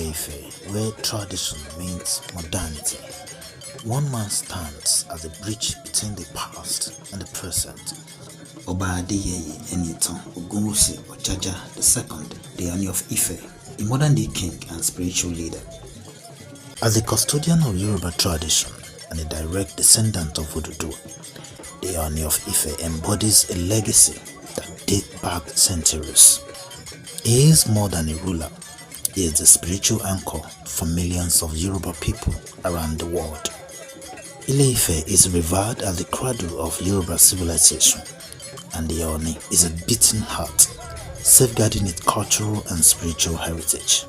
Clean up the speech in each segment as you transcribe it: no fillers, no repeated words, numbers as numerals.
Ile-Ife, where tradition meets modernity. One man stands as a bridge between the past and the present. Adeyeye, Enitan, Ogunwusi, Ojaja II, the Ooni of Ife, a modern-day king and spiritual leader. As the custodian of Yoruba tradition and a direct descendant of Oduduwa, the Ooni of Ife embodies a legacy that dates back centuries. He is more than a ruler. He is the spiritual anchor for millions of Yoruba people around the world. Ile-Ife is revered as the cradle of Yoruba civilization, and the Ooni is a beating heart, safeguarding its cultural and spiritual heritage.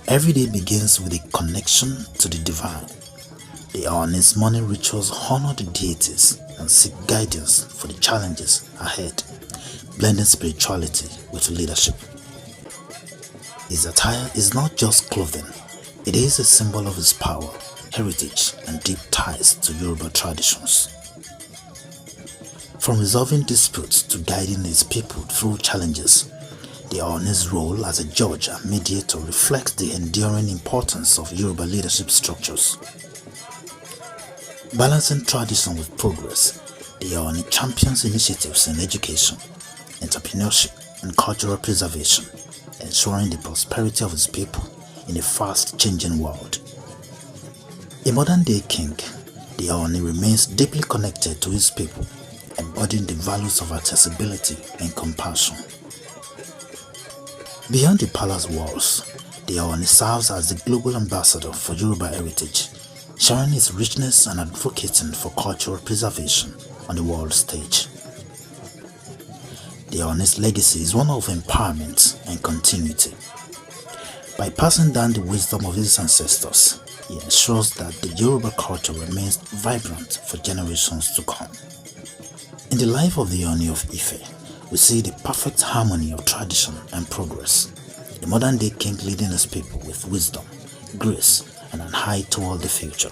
Every day begins with a connection to the divine. The Ooni's morning rituals honor the deities and seek guidance for the challenges ahead, blending spirituality with leadership. His attire is not just clothing, it is a symbol of his power, heritage, and deep ties to Yoruba traditions. From resolving disputes to guiding his people through challenges, the Ooni's role as a judge and mediator reflects the enduring importance of Yoruba leadership structures. Balancing tradition with progress, the Ooni champions initiatives in education, entrepreneurship, and cultural preservation, ensuring the prosperity of his people in a fast-changing world. A modern-day king, the Ooni remains deeply connected to his people, embodying the values of accessibility and compassion. Beyond the palace walls, the Ooni serves as the global ambassador for Yoruba heritage, sharing its richness and advocating for cultural preservation on the world stage. The Ooni's legacy is one of empowerment and continuity. By passing down the wisdom of his ancestors, he ensures that the Yoruba culture remains vibrant for generations to come. In the life of the Ooni of Ife, we see the perfect harmony of tradition and progress. A modern-day king leading his people with wisdom, grace, and an eye toward the future.